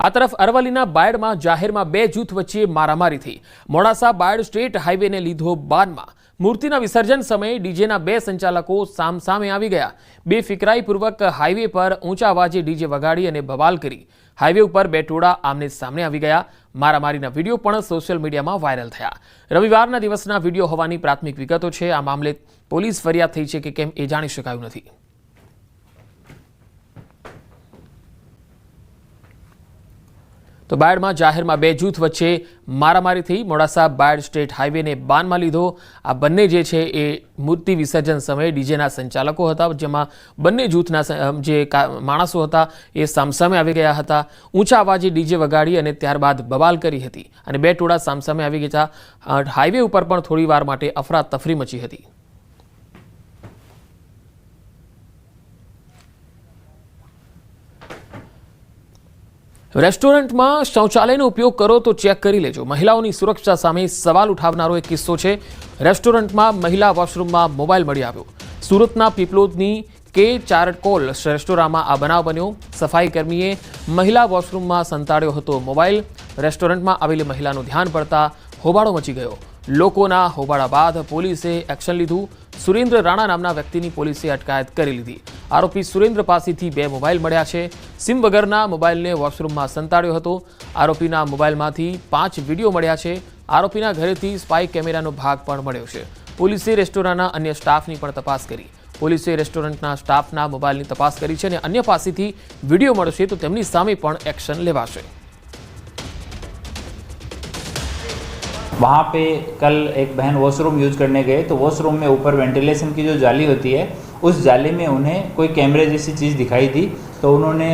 આ તરફ અરવલ્લીના બાયડમાં જાહેરમાં બે જૂથ વચ્ચે મારામારી થઈ। મોડાસા બાયડ સ્ટેટ હાઈવેને લીધો બાનમાં। મૂર્તિના વિસર્જન સમયે ડીજેના બે સંચાલકો સામસામે આવી ગયા। બેફિકરાઈપૂર્વક હાઈવે પર ઊંચા અવાજે ડીજે વગાડી અને બવાલ કરી હાઈવે ઉપર બે ટોળા આમને સામને આવી ગયા। મારામારીના વિડીયો પણ સોશિયલ મીડિયામાં વાયરલ થયા। રવિવારના દિવસના વિડીયો હોવાની પ્રાથમિક વિગતો છે। આ મામલે પોલીસ ફરિયાદ થઈ છે કે કેમ એ જાણી શકાયું નથી। तो बायड में जाहिर में बे जूथ वच्चे मारामारी थी। मोडासा बायड स्टेट हाईवे ने बान में लीधो। आ बने जे छे ए मूर्ति विसर्जन समय डीजेना संचालको हता, जेमां बने जूथना जे माणसो हता ए सामसामे आवी गया हता। ऊंचा अवाजे डीजे वगाड़ी अने त्यारबाद बवाल करी हती अने बे टोळा सामसामे आवी गया। हाईवे उपर पण थोड़ी वार माटे अफरातफरी मची हती। रेस्टोरंट में शौचालय उपयोग करो तो चेक करी लेजो। महिलाओं सुरक्षा सामे सवाल उठावनारो एक किस्सो है। रेस्टोरंट में महिला वॉशरूम में मोबाइल मळी आव्यो। सूरतना पीपलोदनी के चारकोल रेस्टोरंट में आ बनाव बन्यो। सफाई कर्मीए महिला वॉशरूम में संताड़्यो हतो मोबाइल। रेस्टोरंट में आवेली महिलानुं ध्यान पड़ता होबाळो मची गयो। लोकोना होबाळा बाद पोलीसे एक्शन लीधुं। सुरेन्द्र राणा नामना व्यक्तिनी पोलीसे अटकायत करी लीधी। आरोपी सुरेन्द्र पासेथी बे मोबाइल मळ्या छे। सीम वगरना मोबाइलने वॉशरूम में संताड़्यो हतो। आरोपीना मोबाइलमांथी 5 विडियो मळ्या छे। आरोपीना घरेथी स्पाई केमेरानो भाग पण मळ्यो छे। पोलीसे रेस्टोरंटना अन्य स्टाफनी पण तपास करी। पोलीसे रेस्टोरंटना स्टाफना मोबाइलनी तपास करी छे अने अन्य पासेथी विडियो मळशे तो तेमनी सामे पण एक्शन लेवाशे। वहाँ पे कल एक बहन वॉशरूम यूज़ करने गए तो वॉशरूम में ऊपर वेंटिलेशन की जो जाली होती है उस जाली में उन्हें कोई कैमरे जैसी चीज़ दिखाई दी। तो उन्होंने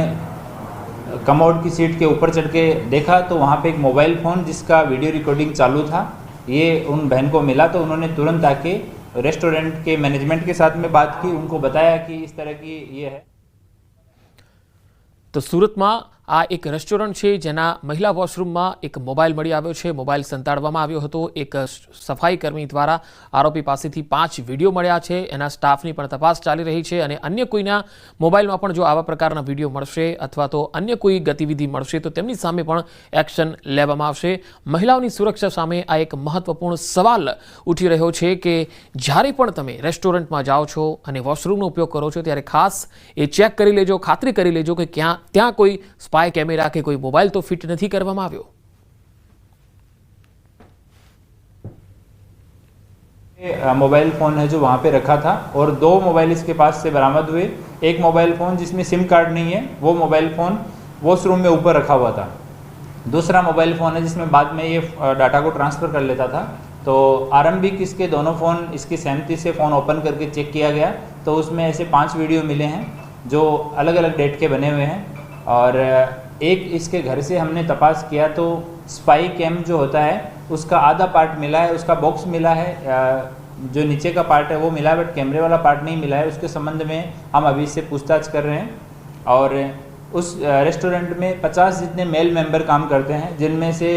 कमोड की सीट के ऊपर चढ़ के देखा तो वहाँ पे एक मोबाइल फ़ोन जिसका वीडियो रिकॉर्डिंग चालू था ये उन बहन को मिला। तो उन्होंने तुरंत आके रेस्टोरेंट के मैनेजमेंट के साथ में बात की, उनको बताया कि इस तरह की ये है। तो सूरत में आ एक रेस्टोरंट है जेना महिला वॉशरूम में एक मोबाइल मळी आव्यो छे। मोबाइल संताड़वामां आव्यो हतो। एक सफाई कर्मी द्वारा आरोपी पासेथी 5 विडियो मळ्या छे। एना स्टाफनी पण तपास चाली रही छे अने अन्य कोईना मोबाइलमां पण जो आवा प्रकारना विडियो मळशे अथवा तो अन्य कोई गतिविधि मळशे तो तेमनी सामे पण एक्शन लेवामां आवशे। महिलाओनी सुरक्षा सामे आ एक महत्वपूर्ण सवाल उठी रह्यो छे के ज्यारे पण तमे रेस्टोरंटमां जाओ छो अने वॉशरूमनो उपयोग करो छो त्यारे खास ए चेक करी लेजो, खातरी करी लेजो के त्यां कोई स्पाई कैमरा के कोई मोबाइल तो फिट नहीं करवामां आव्यो। मोबाइल फ़ोन है जो वहाँ पे रखा था और 2 मोबाइल इसके पास से बरामद हुए। एक मोबाइल फ़ोन जिसमें सिम कार्ड नहीं है वो मोबाइल फ़ोन वॉशरूम में ऊपर रखा हुआ था। दूसरा मोबाइल फ़ोन है जिसमें बाद में ये डाटा को ट्रांसफ़र कर लेता था। तो आरंभिक इसके दोनों फ़ोन इसकी सहमति से फ़ोन ओपन करके चेक किया गया तो उसमें ऐसे 5 वीडियो मिले हैं जो अलग अलग डेट के बने हुए हैं। और एक इसके घर से हमने तपास किया तो स्पाई कैम जो होता है उसका आधा पार्ट मिला है, उसका बॉक्स मिला है, जो नीचे का पार्ट है वो मिला है बट कैमरे वाला पार्ट नहीं मिला है। उसके संबंध में हम अभी से पूछताछ कर रहे हैं। और उस रेस्टोरेंट में 50 जितने मेल मेंबर काम करते हैं जिनमें से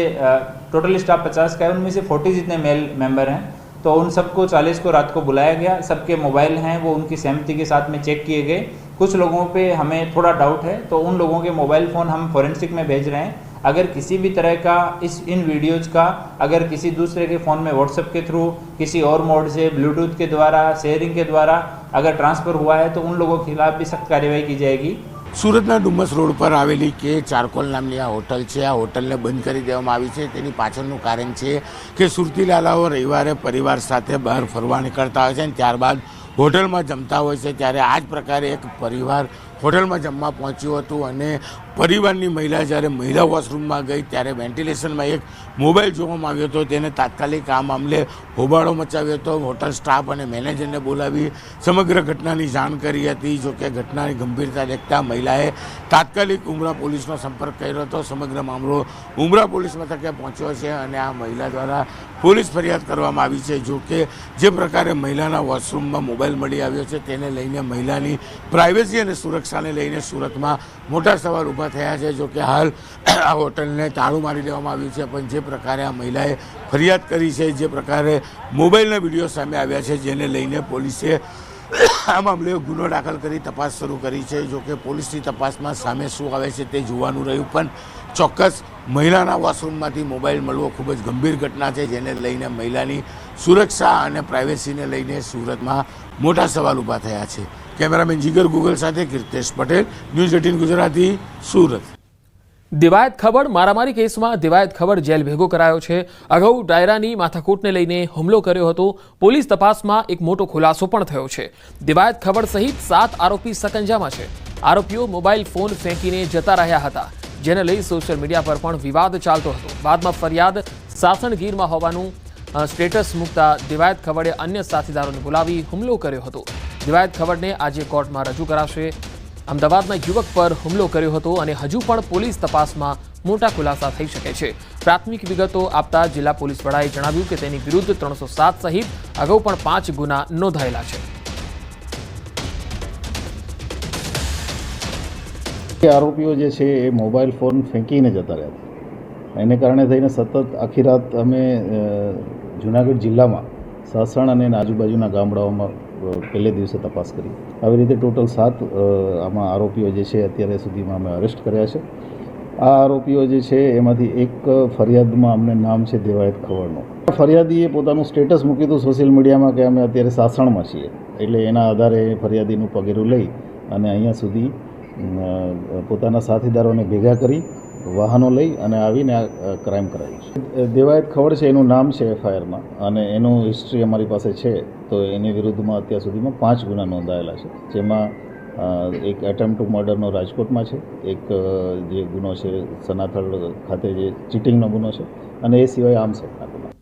टोटल स्टाफ 50 का है, उनमें से 40 जितने मेल मेंबर हैं। तो उन सबको 40 को रात को बुलाया गया। सबके मोबाइल हैं वो उनकी सहमति के साथ में चेक किए गए। कुछ लोगों पे हमें थोड़ा डाउट है तो उन लोगों के मोबाइल फ़ोन हम फॉरेंसिक में भेज रहे हैं। अगर किसी भी तरह का इन वीडियोज़ का अगर किसी दूसरे के फ़ोन में व्हाट्सएप के थ्रू किसी और मोड से ब्लूटूथ के द्वारा शेयरिंग के द्वारा अगर ट्रांसफ़र हुआ है तो उन लोगों के खिलाफ भी सख्त कार्यवाही की जाएगी। सूरतना डुमस रोड पर आवेली के चारकोल नामनी आ होटल है। आ होटल ने बंद कर देवामां आवी छे। तेनी पाछळनुं कारण है कि सुरती लालाओ रविवारे परिवार साथे बहार फरवा निकळता होय छे। त्यारबाद होटल में जमता होय छे। त्यारे आ ज प्रकारे एक परिवार होटल में जमवा पहोंच्युं हतुं अने परिवारनी महिला ज्यारे महिला वॉशरूम में गई त्यारे वेंटिलेशन में एक मोबाइल जोवामां आव्यो हतो। तेने तात्कालिक आ मामले होबाळो मचाव्यो हतो। होटल स्टाफ और मैनेजर ने बोलावी समग्र घटनानी जाण करी हती। जो कि घटनानी गंभीरता देखता महिलाए तात्कालिक उमरा पुलिसनो संपर्क कर्यो हतो। समग्र मामलो उमरा पुलिस मथके पहोंच्यो छे अने आ महिला द्वारा पुलिस फरियाद करवामां आवी छे। जो कि जे प्रकारे महिलाना वॉशरूम में मोबाइल मळी आव्यो छे तेने लईने महिलानी प्राइवेसी अने सुरक्षा ने लईने सूरत में मोटा सवाल ऊभा थया छे। जो कि हाल आ होटल ने ताळुं मारी देवामां आव्युं छे पण जे प्रकारे आ महिलाए फरियाद करी छे, जे प्रकारे मोबाइलना विडियो सामे आव्या छे जेने लईने पोलीसे आ मामले गुनो दाखल करी तपास शुरू करी छे। जो कि पोलीसनी तपासमां सामे शुं आवे छे ते जोवानुं रह्युं। पण ચોક્કસ મહિલાના વોશરૂમમાંથી મોબાઈલ મળવો ખૂબ જ ગંભીર ઘટના છે, જેને લઈને મહિલાની સુરક્ષા અને પ્રાઇવેસીને લઈને સુરતમાં મોટા સવાલ ઊભા થયા છે. કેમેરામેન જીગર ગુગલ સાથે કીર્તેશ પટેલ, ન્યૂઝ 18 ગુજરાતી, સુરત. દિવાયત ખબર મારામારી કેસમાં દિવાયત ખબર જેલ ભેગો કરાયો છે. અગાઉ ડાયરાની માથાકૂટને લઈને હુમલો કર્યો હતો. પોલીસ તપાસમાં એક મોટો ખુલાસો પણ થયો છે. દિવાયત ખબર સહિત 7 આરોપી સકંજામાં છે. આરોપીઓ મોબાઈલ ફોન ફેંકીને જતા રહ્યા હતા, જેને લઈ સોશિયલ મીડિયા પર પણ વિવાદ ચાલતો હતો. બાદમાં ફરિયાદ સાસણગીરમાં હોવાનું સ્ટેટસ મૂકતા દિવાયત ખબરે અન્ય સાથીદારોને બોલાવી હુમલો કર્યો હતો. દિવાયત ખબરને આજે કોર્ટમાં રજૂ કરાશે. અમદાવાદના યુવક પર હુમલો કર્યો હતો અને હજુ પણ પોલીસ તપાસમાં મોટા ખુલાસા થઈ શકે છે. પ્રાથમિક વિગતો આપતા જિલ્લા પોલીસ વડાએ જણાવ્યું કે તેની વિરુદ્ધ 307 સહિત અગાઉ પણ 5 ગુના નોંધાયેલા છે. આરોપીઓ જે છે એ મોબાઈલ ફોન ફેંકીને જતા રહ્યા હતા. એને કારણે થઈને સતત આખી રાત અમે જુનાગઢ જિલ્લામાં સાસણ અને આજુબાજુના ગામડાઓમાં પહેલે દિવસે તપાસ કરી. આવી રીતે ટોટલ 7 આમાં આરોપીઓ જે છે અત્યારે સુધીમાં અમે અરેસ્ટ કર્યા છે. આ આરોપીઓ જે છે એમાંથી એક ફરિયાદમાં અમને નામ છે દેવાયત ખવડનું. ફરિયાદીએ પોતાનું સ્ટેટસ મૂક્યું હતું સોશિયલ મીડિયામાં કે અમે અત્યારે સાસણમાં છીએ, એટલે એના આધારે ફરિયાદીનું પગેરું લઈ અને અહીંયા સુધી પોતાના સાથીદારોને ભેગા કરી વાહનો લઈ અને આવીને આ ક્રાઇમ કરાયું છે. દેવાયત ખવડ છે એનું નામ છે એફઆઈઆરમાં, અને એનું હિસ્ટ્રી અમારી પાસે છે. તો એની વિરુદ્ધમાં અત્યાર સુધીમાં 5 ગુના નોંધાયેલા છે, જેમાં એક એટેમ્પ્ટ ટુ મર્ડરનો રાજકોટમાં છે, એક જે ગુનો છે સનાથલ ખાતે જે ચીટિંગનો ગુનો છે, અને એ સિવાય આર્મ્સ એક્ટના ગુના.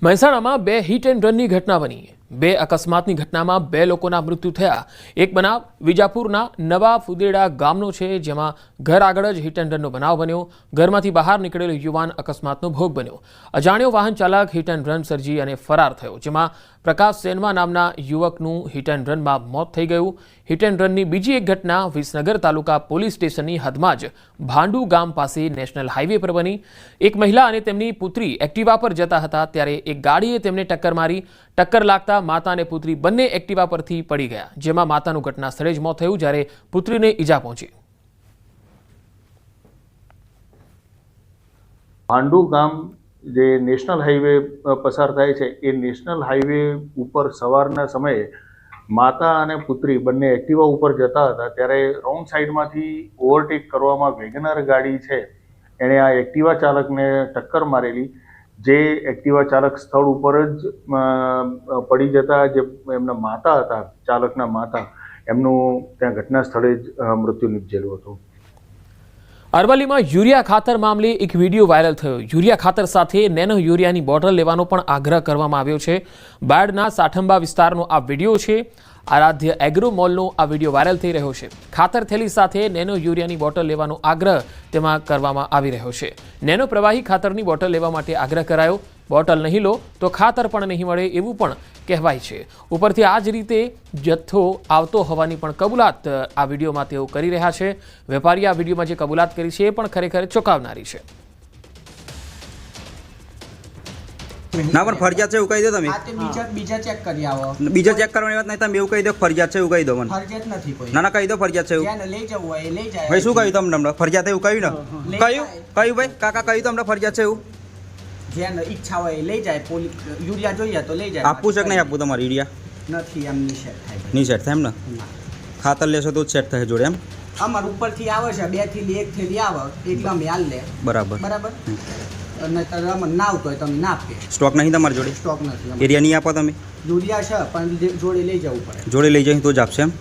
મહેસાણામાં 2 હિટ એન્ડ રનની ઘટના બની. 2 અકસ્માતની ઘટનામાં 2 લોકોના મૃત્યુ થયા. એક બનાવ વિજાપુરના નવા ફુદેડા ગામનો છે, જેમાં ઘર આગળ જ હિટ એન્ડ રનનો બનાવ બન્યો. ઘરમાંથી બહાર નીકળેલો યુવાન અકસ્માતનો ભોગ બન્યો. અજાણ્યો વાહન ચાલક હિટ એન્ડ રન સર્જી અને ફરાર થયો, જેમાં પ્રકાશ સેનવા નામના યુવકનું હિટ એન્ડ રનમાં મોત થઈ ગયું. હિટ એન્ડ રનની બીજી એક ઘટના વિસનગર તાલુકા પોલીસ સ્ટેશનની હદમાં જ ભાંડુ ગામ પાસે નેશનલ હાઈવે પર બની. એક મહિલા અને તેમની પુત્રી એક્ટિવા પર જતા હતા, ત્યારે એક ગાડીએ તેમને ટક્કર મારી. ટક્કર લાગતા માતા અને પુત્રી બંને એક્ટિવા પરથી પડી ગયા, જેમાં માતાનું ઘટના સ્થળે જ મોત થયું, જ્યારે પુત્રીને ઈજા પહોંચી. ભાંડુ ગામ જે નેશનલ હાઈવે પસાર થાય છે, એ નેશનલ હાઈવે ઉપર સવારના સમયે માતા અને પુત્રી બંને એક્ટિવા ઉપર જતા હતા, ત્યારે રોંગ સાઈડમાંથી ઓવરટેક કરવામાં વેગનર ગાડી છે એણે આ એક્ટિવા ચાલકને ટક્કર મારેલી. જે એક્ટિવા ચાલક સ્થળ ઉપર જ પડી જતા જે એમના માતા હતા, ચાલકના માતા, એમનું ત્યાં ઘટના સ્થળે જ મૃત્યુ નિપજેલું હતું. અરવલ્લીમાં યુરિયા ખાતર મામલે એક વિડીયો વાયરલ થયો. યુરિયા ખાતર સાથે નેનો યુરિયાની બોટલ લેવાનો પણ આગ્રહ કરવામાં આવ્યો છે. બાયડના સાઠંબા વિસ્તારનો આ વિડીયો છે. આરાધ્ય એગ્રો મોલનો આ વિડીયો વાયરલ થઈ રહ્યો છે. ખાતર થેલી સાથે નેનો યુરિયાની બોટલ લેવાનો આગ્રહ તેમાં કરવામાં આવી રહ્યો છે. નેનો પ્રવાહી ખાતરની બોટલ લેવા માટે આગ્રહ કરાયો. બોટલ નહીં લો તો ખાતર પણ નહીં મળે એવું પણ કહેવાય છે. ઉપરથી આ જ રીતે જથ્થો આવતો હોવાની પણ કબૂલાત આ વિડીયોમાં તેઓ કરી રહ્યા છે. વેપારીએ આ વિડીયોમાં જે કબૂલાત કરી છે એ પણ ખરેખર ચોંકાવનારી છે. ના પણ ફરજિયાત છે એવું કહી દો તમે. બીજા ચેક કરી આવો. બીજા ચેક કરવાની વાત નહીં, તમે એવું કહી દો ફરજિયાત છે એવું કહી દો મને. ફરજિયાત નથી કોઈ. ના કહી દો ફરજિયાત છે એવું. જ્યાં લઈ જવું હોય એ લઈ જાય. ભાઈ શું કહ્યું તમને ફરજિયાત એવું કહ્યું ને? કહ્યું ભાઈ કાકા કહ્યું તમને ફરજિયાત છે એવું? જ્યાં ઈચ્છા હોય એ લઈ જાય. યુરિયા જોઈએ તો લઈ જાય. આપવું છે કે નહીં આપવું તમારે યુરિયા? નથી, એમ નહીં સેટ થાય. નહીં સેટ થાય એમ ને? ખાતર લેશો તો જ સેટ થાય જોડે એમ? અમાર ઉપરથી આવે છે 2 થેલી 1 થેલી આવે એટલે અમે હાલ લે. બરાબર બરાબર. અને તમે ના આવતો હોય તમે ના આપે. સ્ટોક નહીં તમારી જોડે? સ્ટોક નથી. એરિયા નહીં આપો તમે? યુરિયા છે પણ જોડે લઈ જવું પડે. જોડે લઈ જઈએ તો જ આપશે એમ?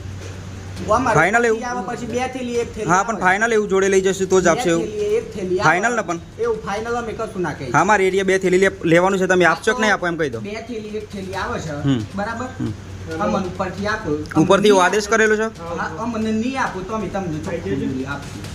ફાઇનલ એવું? આવે પછી 2 થેલી 1 થેલી. હા પણ ફાઇનલ એવું જોડે લઈ જશે તો જ આપશે એવું? 1 થેલી ફાઇનલ ને પણ એવું ફાઇનલ અમે કશું ના કહી. હા મારે એરિયા 2 થેલી લેવાનું છે, તમે આપશો કે નહીં આપો એમ કહી દો. 2 થેલી 1 થેલી આવે છે બરાબર. અમને ઉપરથી આપો. ઉપરથી આદેશ કરેલો છે? અમને નહીં આપો તો અમે તમને આપીશું.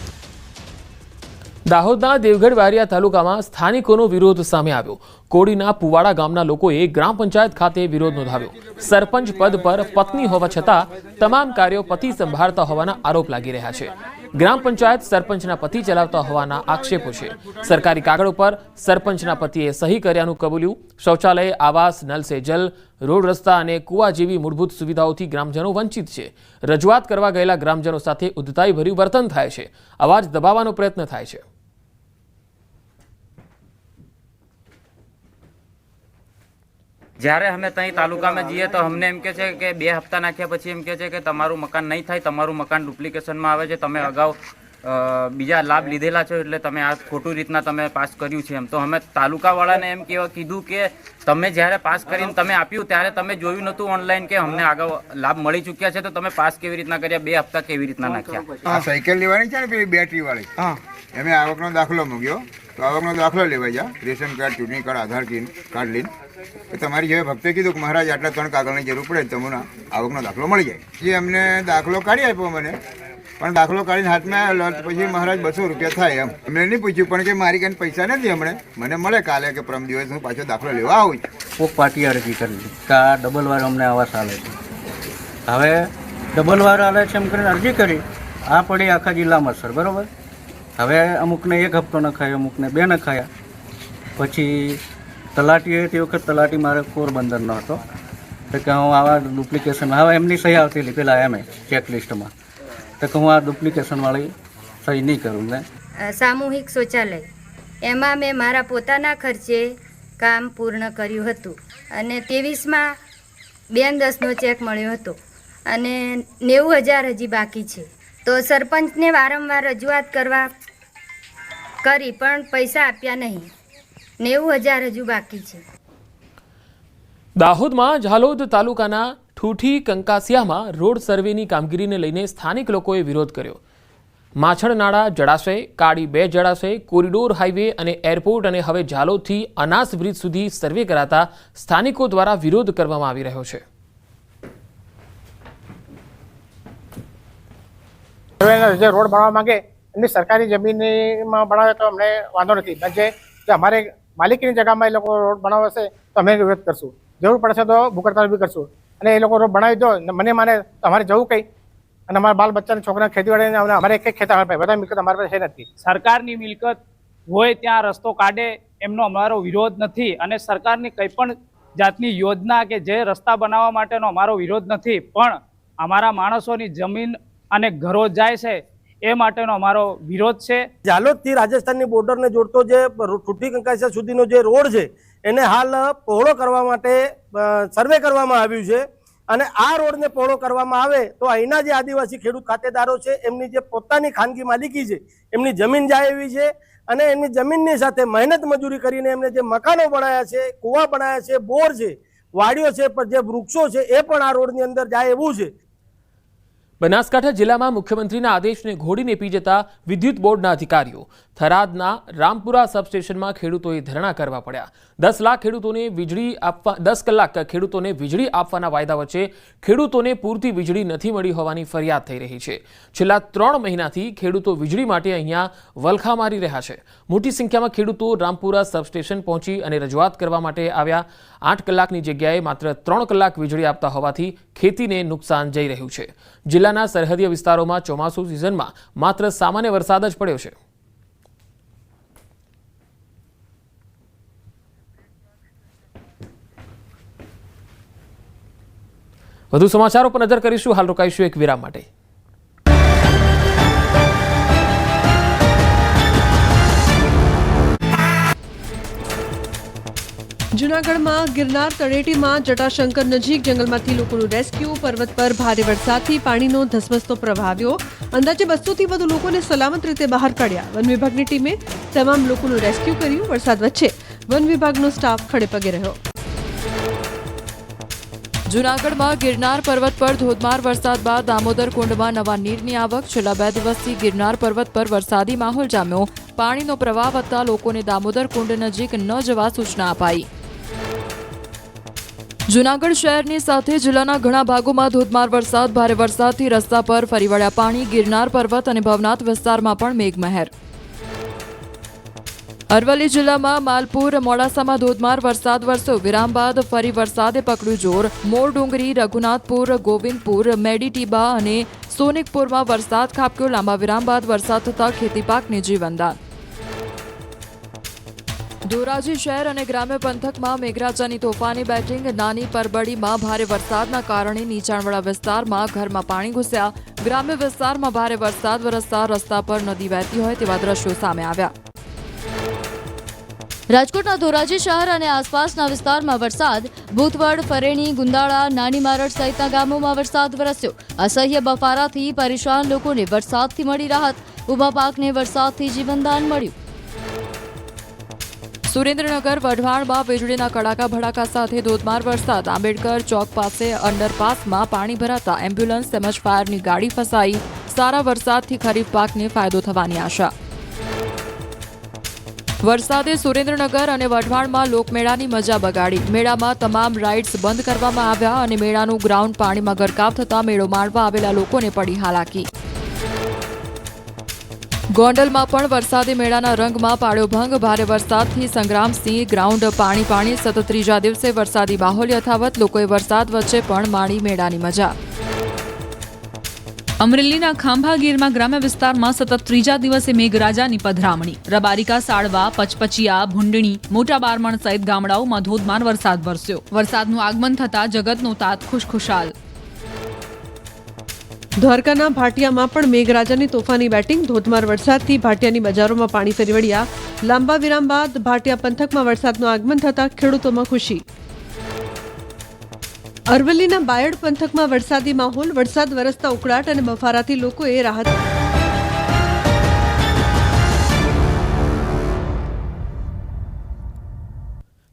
દાહોદના દેવગઢ વારિયા તાલુકામાં સ્થાનિકોનો વિરોધ સામે આવ્યો. કોડીના પુવાડા ગામના લોકોએ ગ્રામ પંચાયત ખાતે વિરોધ નોંધાવ્યો. સરપંચ પદ પર પત્ની હોવા છતાં તમામ કાર્યો પતિ સંભાળતા હોવાના આરોપ લાગી રહ્યા છે. ગ્રામ પંચાયત સરપંચના પતિ ચલાવતા હોવાના આક્ષેપો છે. સરકારી કાગળ ઉપર સરપંચના પતિએ સહી કર્યાનું કબૂલ્યું. શૌચાલય, આવાસ, નલ સે જલ, રોડ, રસ્તા અને કુવા જેવી મૂળભૂત સુવિધાઓથી ગ્રામજનો વંચિત છે. રજૂઆત કરવા ગયેલા ગ્રામજનો સાથે ઉદ્ધતાઈભર્યું વર્તન થાય છે. અવાજ દબાવવાનો પ્રયત્ન થાય છે. જ્યારે અમે ત્યાં તાલુકામાં જઈએ તો અમને એમ કહે છે કે 2 હપ્તા નાખ્યા પછી એમ કહે છે કે તમારું મકાન નહીં થાય, તમારું મકાન ડુપ્લિકેશનમાં આવે છે, તમે અગાઉ બીજા લાભ લીધેલા છો એટલે તમે આ ખોટું રીતના તમે પાસ કર્યું છે. એમ તો અમે તાલુકાવાળાને એમ કીધું કે તમે જ્યારે પાસ કરીને તમે આપ્યું ત્યારે તમે જોયું નહોતું ઓનલાઈન કે અમને આગળ લાભ મળી ચૂક્યા છે, તો તમે પાસ કેવી રીતના કર્યા, 2 હપ્તા કેવી રીતના નાખ્યા? આ સાયકલ લેવાની છે ને પેલી બેટરી વાળી, એમે આવકનો દાખલો મૂક્યો તો આવકનો દાખલો લેવા જા, રેશન કાર્ડ, ચૂંટણી કાર્ડ, આધાર કાર્ડ લઈને તમારી જેવા ભક્તે કીધું કે મહારાજ આટલા 3 કાગળની જરૂર પડે તમને આવકનો દાખલો મળી જાય. જે અમને દાખલો કાઢી આપ્યો મને, પણ દાખલો કાઢીને હાથમાં આવેલો પછી મહારાજ 200 રૂપિયા થાય એમ. અમને નહીં પૂછ્યું પણ કે મારી કાંઈ પૈસા નથી, હમણે મને મળે કાલે કે પરમ દિવસ હું પાછો દાખલો લેવા આવું છું. કોક પાર્ટી અરજી કરી કે આ ડબલ વાર અમને આવાસ આલે છે. હવે ડબલ વાર આલે છે એમ કરીને અરજી કરી, આ પડી આખા જિલ્લામાં સર, બરાબર. હવે અમુકને 1 હપ્તો નખાયો, અમુકને 2 નખાયા. પછી તલાટીએ તે વખત તલાટી મારે પોરબંદરનો હતો, તો કે હું આવા ડુપ્લિકેશન, હવે એમની સહી આવતી પેલા એમ ચેકલિસ્ટમાં, તો કે હું આ ડુપ્લિકેશનવાળી સહી નહીં કરું ને. સામૂહિક શૌચાલય એમાં મેં મારા પોતાના ખર્ચે કામ પૂર્ણ કર્યું હતું અને 23માં 2/10નો ચેક મળ્યો હતો અને 90,000 હજી બાકી છે. તો સરપંચને વારંવાર રજૂઆત કરી પણ પૈસા આપ્યા નહીં. 90,000 હજુ બાકી છે. દાહોદમાં ઝાલોદ તાલુકાના ઠૂઠી કંકાસિયામાં રોડ સર્વેની કામગીરીને લઈને સ્થાનિક લોકોએ વિરોધ કર્યો. માછણનાળા જળાશય, કાળી 2 જળાશય, કોરિડોર હાઈવે અને એરપોર્ટ અને હવે ઝાલોદથી અનાસ બ્રિજ સુધી સર્વે કરાતા સ્થાનિકો દ્વારા વિરોધ કરવામાં આવી રહ્યો છે. જે રોડ બનાવવા માંગે એમની સરકારી જમીનમાં બનાવે તો અમને વાંધો નથી. જે અમારે માલિકીની જગ્યામાં એ લોકો રોડ બનાવશે તો અમે વિરોધ કરશું. જરૂર પડશે તો ભૂખડતાલ બી કરશું. અને એ લોકો રોડ બનાવી દો, મને માને અમારે જવું કંઈ, અને અમારા બાલ બચ્ચાને છોકરા ખેતીવાડી, અમારે એક ખેતર, બધા મિલકત અમારી પાસે છે નથી. સરકારની મિલકત હોય ત્યાં રસ્તો કાઢે એમનો અમારો વિરોધ નથી, અને સરકારની કંઈ પણ જાતની યોજના કે જે રસ્તા બનાવવા માટેનો અમારો વિરોધ નથી, પણ અમારા માણસોની જમીન અને ઘરો જાય છે એ માટેનો અમારો વિરોધ છે. ઝાલોદથી રાજસ્થાનની બોર્ડરને જોડતો જે ઠૂઠી કંકાસિયા સુધીનો જે રોડ છે એને હાલ પહોળો કરવા માટે સર્વે કરવામાં આવ્યું છે. અને આ રોડને પહોળો કરવામાં આવે તો અહીંના જે આદિવાસી ખેડૂત ખાતેદારો છે એમની જે પોતાની ખાનગી માલિકી છે, એમની જમીન જાય એવી છે. અને એમની જમીનની સાથે મહેનત મજૂરી કરીને એમને જે મકાનો બનાવ્યા છે, કૂવા બનાવ્યા છે, બોર છે, વાડીઓ છે, પણ જે વૃક્ષો છે એ પણ આ રોડની અંદર જાય એવું છે. બનાસકાંઠા જિલ્લામાં મુખ્યમંત્રીના આદેશને ઘોડીને પી જતા વિદ્યુત બોર્ડના અધિકારીઓ થરાદના રામપુરા સબસ્ટેશનમાં ખેડૂતોએ ધરણા કરવા પડ્યા. 10 લાખ ખેડૂતોને વીજળી આપવા 10 કલાક ખેડૂતોને વીજળી આપવાના વાયદા વચ્ચે ખેડૂતોને પૂરતી વીજળી નથી મળી હોવાની ફરિયાદ થઈ રહી છે. છેલ્લા 3 મહિનાથી ખેડૂતો વીજળી માટે અહીંયા વલખા મારી રહ્યા છે. મોટી સંખ્યામાં ખેડૂતો રામપુરા સબસ્ટેશન પહોંચી અને રજૂઆત કરવા માટે આવ્યા. 8 કલાકની જગ્યાએ માત્ર 3 કલાક વીજળી આપતા હોવાથી ખેતીને નુકસાન જઈ રહ્યું છે. જિલ્લાના સરહદીય વિસ્તારોમાં ચોમાસુ સિઝનમાં માત્ર સામાન્ય વરસાદ જ પડ્યો છે. વધુ સમાચારો પર નજર કરીશું. હાલ રોકાઈશું એક વિરામ માટે. જૂનાગઢમાં ગિરનાર તળેટીમાં જટાશંકર નજીક જંગલમાંથી લોકોનું રેસ્ક્યુ. પર્વત પર ભારે વરસાદથી પાણીનો ધસમસતો પ્રવાહ આવ્યો. અંદાજે 200થી વધુ લોકોને સલામત રીતે બહાર કાઢ્યા. વન વિભાગની ટીમે તમામ લોકોનું રેસ્ક્યુ કર્યું. વરસાદ વચ્ચે વન વિભાગનો સ્ટાફ ખડે પગે રહ્યો. જૂનાગઢમાં ગિરનાર પર્વત પર ધોધમાર વરસાદ બાદ દામોદર કુંડમાં નવા નીરની આવક. છેલ્લા 2 દિવસથી ગિરનાર પર્વત પર વરસાદી માહોલ જામ્યો. પાણીનો પ્રવાહ વધતા લોકોને દામોદર કુંડ નજીક ન જવા સૂચના અપાઈ. જૂનાગઢ શહેરની સાથે જિલ્લાના ઘણા ભાગોમાં ધોધમાર વરસાદ. ભારે વરસાદથી રસ્તા પર ફરી વળ્યા પાણી. ગિરનાર પર્વત અને ભવનાથ વિસ્તારમાં પણ મેઘમહેર. અરવલ્લી જિલ્લામાં માલપુર મોડાસામાં ધોધમાર વરસાદ વરસ્યો. વિરામ બાદ ફરી વરસાદે પકડ્યું જોર. મોરડુંગરી, રઘુનાથપુર, ગોવિંદપુર, મેડીટીબા અને સોનિકપુરમાં વરસાદ ખાબક્યો, લાંબા વિરામ બાદ વરસાદ થતાં ખેતી પાકને જીવનદાન. ધોરાજી શહેર અને ગ્રામ્ય પંથકમાં મેઘરાજાની તોફાની બેટિંગ. નાની પરબડીમાં ભારે વરસાદના કારણે નીચાણવાળા વિસ્તારમાં ઘરમાં પાણી ઘૂસ્યા. ગ્રામ્ય વિસ્તારમાં ભારે વરસાદ વરસતા રસ્તા પર નદી વહેતી હોય તેવા દ્રશ્યો સામે આવ્યા. રાજકોટના ધોરાજી શહેર અને આસપાસના વિસ્તારમાં વરસાદ. ભૂતવડ, ફરેણી, ગુંદાળા, નાની મારડ સહિતના ગામોમાં વરસાદ વરસ્યો. અસહ્ય બફારાથી પરેશાન લોકોને વરસાદથી મળી રાહત. ઊભા પાકને વરસાદથી જીવનદાન મળ્યું. સુરેન્દ્રનગર વઢવાણમાં વીજળીના કડાકા ભડાકા સાથે ધોધમાર વરસાદ. આંબેડકર ચોક પાસે અંડરપાસમાં પાણી ભરાતા એમ્બ્યુલન્સ તેમજ ફાયરની ગાડી ફસાઈ. સારા વરસાદથી ખરીફ પાકને ફાયદો થવાની આશા. વરસાદે સુરેન્દ્રનગર અને વઢવાણમાં લોકમેળાની મજા બગાડી. મેળામાં તમામ રાઇડ્સ બંધ કરવામાં આવ્યા અને મેળાનું ગ્રાઉન્ડ પાણીમાં ગરકાવ થતા મેળો માણવા આવેલા લોકોને પડી હાલાકી. ગોંડલમાં પણ વરસાદે મેળાના રંગમાં પાડ્યો ભંગ. ભારે વરસાદથી સંગ્રામસિંહ ગ્રાઉન્ડ પાણી. સતત ત્રીજા દિવસે વરસાદી માહોલ યથાવત. લોકોએ વરસાદ વચ્ચે પણ માણી મેળાની મજા. અમરેલીના ખાંભાગીરમાં ગ્રામ્ય વિસ્તારમાં સતત ત્રીજા દિવસે મેઘરાજાની પધરામણી. રબારિકા, સાળવા, પચપચિયા, ભૂંડણી, મોટા બારમણ સહિત ગામડાઓમાં ધોધમાર વરસાદ વરસ્યો. વરસાદનું આગમન થતાં જગતનો તાત ખુશખુશાલ. દ્વારકાના ભાટિયામાં પણ મેઘરાજાની તોફાની બેટિંગ. ધોધમાર વરસાદથી ભાટિયાની બજારોમાં પાણી ફરી વળ્યા. લાંબા વિરામ બાદ ભાટિયા પંથકમાં વરસાદનું આગમન થતાં ખેડૂતોમાં ખુશી. અરવલ્લીના બાયડ પંથકમાં વરસાદી માહોલ. વરસાદ વરસતા ઉકળાટ અને બફારાથી લોકોએ રાહત.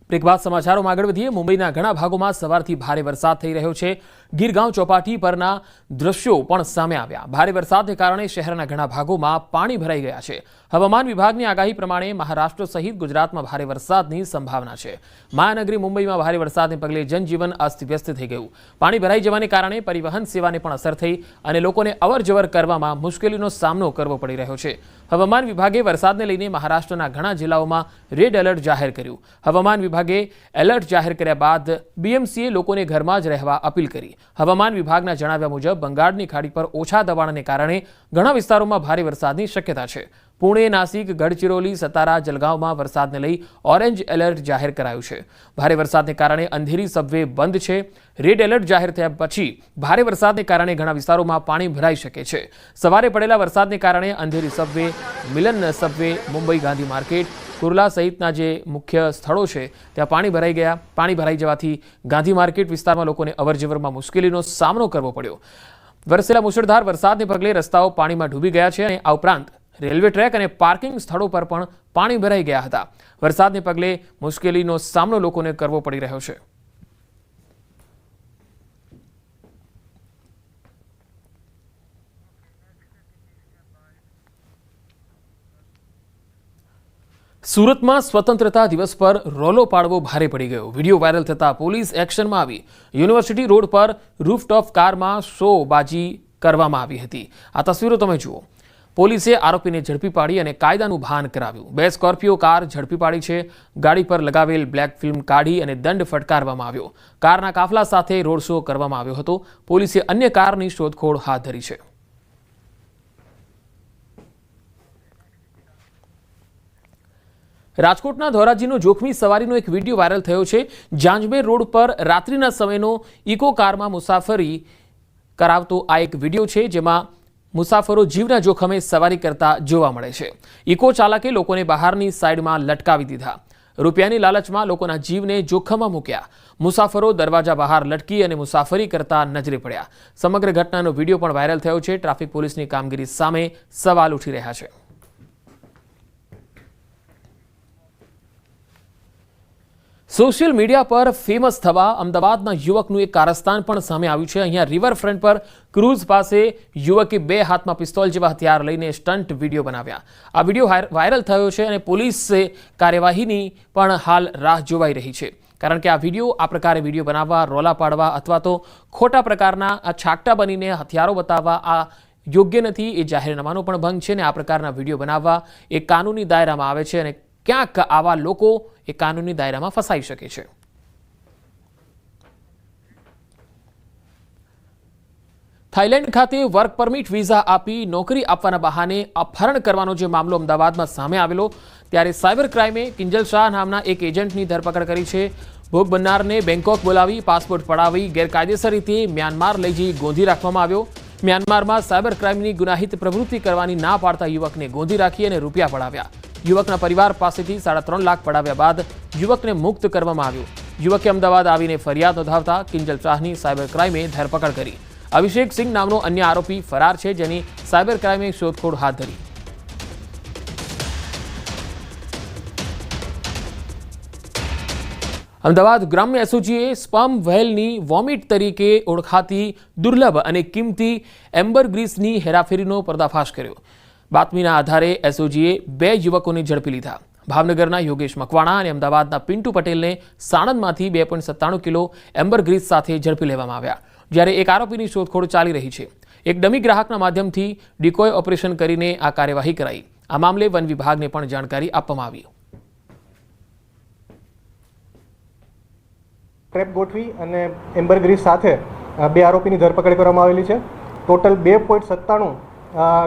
બ્રેક બાદ સમાચારોમાં આગળ વધીએ. મુંબઈના ઘણા ભાગોમાં સવારથી ભારે વરસાદ થઈ રહ્યો છે. ગીરગાંવ ચોપાટી પરના દ્રશ્યો પણ સામે આવ્યા. ભારે વરસાદને કારણે શહેરના ઘણા ભાગોમાં પાણી ભરાઈ ગયા છે. હવામાન વિભાગની આગાહી પ્રમાણે મહારાષ્ટ્ર સહિત ગુજરાતમાં ભારે વરસાદની સંભાવના છે. માયાનગરી મુંબઈમાં ભારે વરસાદને પગલે જનજીવન અસ્તવ્યસ્ત થઈ ગયું. પાણી ભરાઈ જવાને કારણે પરિવહન સેવાને પણ અસર થઈ અને લોકોને અવરજવર કરવામાં મુશ્કેલીનો સામનો કરવો પડી રહ્યો છે. હવામાન વિભાગે વરસાદને લઈને મહારાષ્ટ્રના ઘણા જિલ્લાઓમાં રેડ એલર્ટ જાહેર કર્યું. હવામાન વિભાગે એલર્ટ જાહેર કર્યા બાદ બીએમસીએ લોકોને ઘરમાં જ રહેવા અપીલ કરી. હવામાન વિભાગના જણાવ્યા મુજબ બંગાળની ખાડી પર ઓછા દબાણને કારણે ઘણા વિસ્તારોમાં ભારે વરસાદની શક્યતા છે. પુણે, નાસિક, ગડચિરોલી, સતારા, જલગાંવમાં વરસાદને લઈ ઓરેન્જ એલર્ટ જાહેર કરાયું છે. ભારે વરસાદને કારણે અંધેરી સબવે બંધ છે. રેડ એલર્ટ જાહેર થયા પછી ભારે વરસાદને કારણે ઘણા વિસ્તારોમાં પાણી ભરાઈ શકે છે. સવારે પડેલા વરસાદને કારણે અંધેરી સબવે, મિલન સબવે, મુંબઈ ગાંધી માર્કેટ, કુર્લા સહિતના જે મુખ્ય સ્થળો છે ત્યાં પાણી ભરાઈ ગયા. પાણી ભરાઈ જવાથી ગાંધી માર્કેટ વિસ્તારમાં લોકોને અવરજવરમાં મુશ્કેલીનો સામનો કરવો પડ્યો. વરસેલા મુશળધાર વરસાદને પગલે રસ્તાઓ પાણીમાં ડૂબી ગયા છે અને આ ઉપરાંત રેલવે ટ્રેક અને પાર્કિંગ સ્થળો પર પણ પાણી ભરાઈ ગયા હતા. વરસાદને પગલે મુશ્કેલીનો સામનો લોકોને કરવો પડી રહ્યો છે. સુરતમાં સ્વતંત્રતા દિવસ પર રોલો પાડવો ભારે પડી ગયો. વિડીયો વાયરલ થતાં પોલીસ એક્શનમાં આવી. યુનિવર્સિટી રોડ પર રૂફટોપ કારમાં શોબાજી કરવામાં આવી હતી. આ તસવીરો તમે જુઓ. પોલીસે આરોપીને ઝડપી પાડી અને કાયદાનું ભાન કરાવ્યું. 2 સ્કોર્પિયો કાર ઝડપી પાડી છે. ગાડી પર લગાવેલ બ્લેક ફિલ્મ કાઢી અને દંડ ફટકારવામાં આવ્યો. કારના કાફલા સાથે રોડ શો કરવામાં આવ્યો હતો. પોલીસે અન્ય કારની શોધખોળ હાથ ધરી છે. રાજકોટના ધોરાજીનો જોખમી સવારીનો એક વિડીયો વાયરલ થયો છે. જાંજમેર રોડ પર રાત્રિના સમયનો ઇકો કારમાં મુસાફરી કરાવતો આ એક વિડીયો છે, જેમાં મુસાફરો જીવના જોખમે સવારી કરતા જોવા મળે છે. ઇકો ચાલકે લોકોને બહારની સાઈડમાં લટકાવી દીધા. રૂપિયાની લાલચમાં લોકોના જીવને જોખમમાં મૂક્યા. મુસાફરો દરવાજા બહાર લટકી અને મુસાફરી કરતા નજરે પડ્યા. સમગ્ર ઘટનાનો વિડીયો પણ વાયરલ થયો છે. ટ્રાફિક પોલીસની કામગીરી સામે સવાલ ઉઠી રહ્યા છે. સોશિયલ મીડિયા પર ફેમસ થવા અમદાવાદના યુવકનું એક કારસ્તાન પણ સામે આવ્યું છે. અહીંયા રિવરફ્રન્ટ પર ક્રૂઝ પાસે યુવકે 2 હાથમાં પિસ્તોલ જેવા હથિયાર લઈને સ્ટન્ટ વિડીયો બનાવ્યા. આ વિડીયો વાયરલ થયો છે અને પોલીસે કાર્યવાહીની પણ હાલ રાહ જોવાઈ રહી છે. કારણ કે આ વિડીયો આ પ્રકારે વિડીયો બનાવવા, રોલા પાડવા અથવા તો ખોટા પ્રકારના આ છાકટા બનીને હથિયારો બતાવવા આ યોગ્ય નથી. એ જાહેરનામાનો પણ ભંગ છે અને આ પ્રકારના વિડીયો બનાવવા એ કાનૂની દાયરામાં આવે છે અને ક્યાંક આવા લોકો એ કાનૂની દાયરામાં ફસાઈ શકે છે. થાઈલેન્ડ ખાતે વર્ક પરમિટ વિઝા આપી નોકરી આપવાના બહાને અપહરણ કરવાનો જે મામલો અમદાવાદમાં સામે આવેલો, ત્યારે સાયબર ક્રાઇમે કિંજલ શાહ નામના એક એજન્ટની ધરપકડ કરી છે. ભોગ બનનારને બેંકોક બોલાવી પાસપોર્ટ પડાવી ગેરકાયદેસર રીતે મ્યાનમાર લઈ જઈ ગોંધી રાખવામાં આવ્યો. મ્યાનમારમાં સાયબર ક્રાઇમની ગુનાહિત પ્રવૃત્તિ કરવાની ના પાડતા યુવકને ગોંધી રાખી અને રૂપિયા પડાવ્યા. યુવકના પરિવાર પાસેથી 3.5 લાખ પડાવ્યા બાદ યુવકને મુક્ત કરવામાં આવ્યો. યુવકે અમદાવાદ આવીને ફરિયાદ નોંધાવતા કિંજલ શાહની સાયબર ક્રાઇમે ધરપકડ કરી. અભિષેક સિંહ નામનો અન્ય આરોપી ફરાર છે, જેની સાયબર ક્રાઇમે શોધખોળ હાથ ધરી. અમદાવાદ ગ્રામ્ય એસઓજીએ સ્પર્મ વ્હેલની વોમિટ તરીકે ઓળખાતી દુર્લભ અને કિંમતી એમ્બરગ્રીસની હેરાફેરીનો પર્દાફાશ કર્યો. બાતમીના આધારે એસઓજીએ 2 યુવકોને ઝડપી લીધા. ભાવનગરના યોગેશ મકવાણા અને અમદાવાદના પિન્ટુ પટેલને સાણંદમાંથી 2.97 કિલો એમ્બરગ્રીસ સાથે ઝડપી લેવામાં આવ્યા, જ્યારે એક આરોપીની શોધખોળ ચાલી રહી છે. એક ડમી ગ્રાહકના માધ્યમથી ડિકોય ઓપરેશન કરીને આ કાર્યવાહી કરાઈ. આ મામલે વન વિભાગને પણ જાણકારી આપવામાં આવી. ટ્રેપ ગોઠવી અને એમ્બરગ્રીસ સાથે 2 આરોપીની ધરપકડ કરવામાં આવેલી છે. ટોટલ 2.97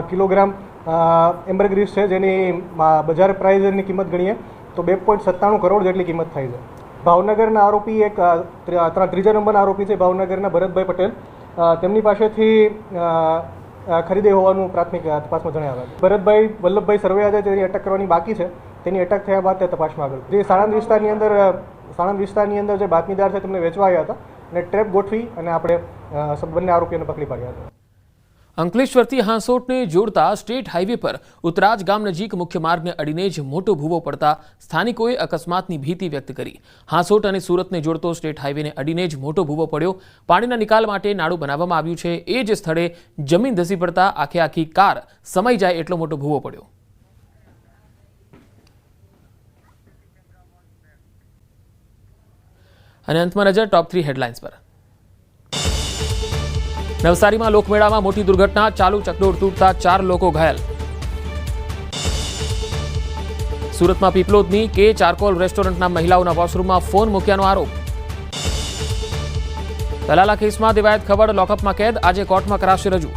કિલોગ્રામ એમ્બરગ્રીસ છે, જેની બજાર પ્રાઇઝની કિંમત ગણીએ તો 2.97 કરોડ જેટલી કિંમત થાય છે. ભાવનગરના આરોપી એક ત્રીજા નંબરના આરોપી છે ભાવનગરના ભરતભાઈ પટેલ, તેમની પાસેથી ખરીદે હોવાનું પ્રાથમિક તપાસમાં જણાવ્યું. ભરતભાઈ વલ્લભભાઈ સરવૈયા છે, તેની અટક કરવાની બાકી છે. તેની અટક થયા બાદ તે તપાસમાં આગળ જે સાણંદ વિસ્તારની અંદર જે બાતમીદાર છે તેમને વેચવા આવ્યા હતા અને ટ્રેપ ગોઠવી અને આપણે બંને આરોપીઓને પકડી પાડ્યા હતા. અંકલેશ્વરથી હાંસોટને જોડતા સ્ટેટ હાઈવે પર ઉતરાજ ગામ નજીક મુખ્ય માર્ગને અડીને જ મોટો ભૂવો પડતા સ્થાનિકોએ અકસ્માતની ભીતિ વ્યક્ત કરી. હાંસોટ અને સુરતને જોડતો સ્ટેટ હાઈવેને અડીને જ મોટો ભૂવો પડ્યો. પાણીના નિકાલ માટે નાળું બનાવવામાં આવ્યું છે. એ જ સ્થળે જમીન ધસી પડતા આખી કાર સમાઈ જાય એટલો મોટો ભૂવો પડ્યો. અને અંતમાં નજર ટોપ 3 હેડલાઇન્સ પર. નવસારીમાં લોકમેળામાં મોટી દુર્ઘટના, ચાલુ ચકડોળ તૂટતા 4 લોકો ઘાયલ. સુરતમાં પીપલોદની કે ચારકોલ રેસ્ટોરન્ટના મહિલાઓના વોશરૂમમાં ફોન મૂક્યાનો આરોપ. તલાલા કેસમાં દેવાયત ખબર લોકઅપમાં કેદ, આજે કોર્ટમાં કરાશે રજૂ.